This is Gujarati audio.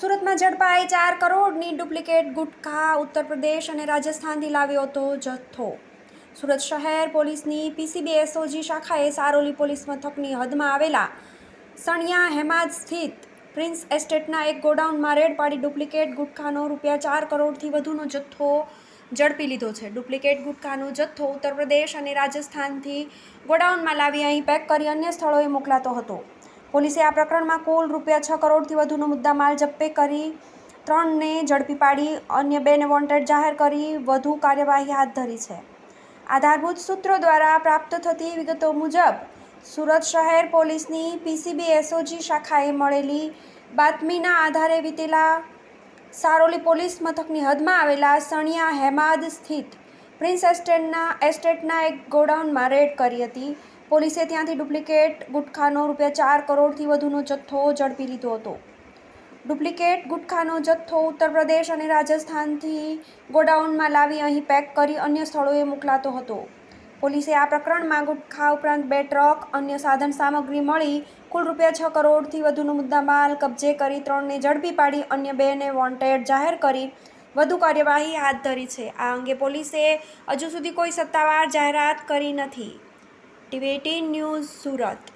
સુરતમાં ઝડપાઈ 4 કરોડની ડુપ્લિકેટ ગુટખા ઉત્તર પ્રદેશ અને રાજસ્થાનથી લાવ્યો હતો જથ્થો. સુરત શહેર પોલીસની પીસીબી એસઓજી શાખાએ સારોલી પોલીસ મથકની હદમાં આવેલા સણિયા હેમાદ સ્થિત પ્રિન્સ એસ્ટેટના એક ગોડાઉનમાં રેડ પાડી ડુપ્લિકેટ ગુટખાનો ₹4 કરોડથી વધુનો જથ્થો ઝડપી લીધો છે. ડુપ્લિકેટ ગુટખાનો જથ્થો ઉત્તર પ્રદેશ અને રાજસ્થાનથી ગોડાઉનમાં લાવી અહીં પેક કરી અન્ય સ્થળોએ મોકલાતો હતો. પોલીસે આ પ્રકરણમાં કુલ ₹6 કરોડથી વધુનો મુદ્દામાલ જપ્ત કરી 3ને ઝડપી પાડી અન્ય 2ને વોન્ટેડ જાહેર કરી વધુ કાર્યવાહી હાથ ધરી છે. આધારભૂત સૂત્રો દ્વારા પ્રાપ્ત થતી વિગતો મુજબ સુરત શહેર પોલીસની પીસીબી એસઓજી શાખાએ મળેલી બાતમીના આધારે વીતેલા સારોલી પોલીસ મથકની હદમાં આવેલા સણિયા હેમાદ સ્થિત પ્રિન્સ એસ્ટેટના એક ગોડાઉનમાં રેડ કરી હતી. પોલીસે ત્યાંથી ડુપ્લિકેટ ગુટખાનો ₹4 કરોડથી વધુનો જથ્થો ઝડપી લીધો હતો. ડુપ્લિકેટ ગુટખાનો જથ્થો ઉત્તર પ્રદેશ અને રાજસ્થાનથી ગોડાઉનમાં લાવી અહીં પેક કરી અન્ય સ્થળોએ મોકલાતો હતો. પોલીસે આ પ્રકરણમાં ગુટખા ઉપરાંત 2 ટ્રક અન્ય સાધન સામગ્રી મળી કુલ ₹6 કરોડથી વધુનો મુદ્દામાલ કબજે કરી 3ને ઝડપી પાડી અન્ય 2ને વોન્ટેડ જાહેર કરી વધુ કાર્યવાહી હાથ ધરી છે. આ અંગે પોલીસે હજુ સુધી કોઈ સત્તાવાર જાહેરાત કરી નથી. TV18 news Surat.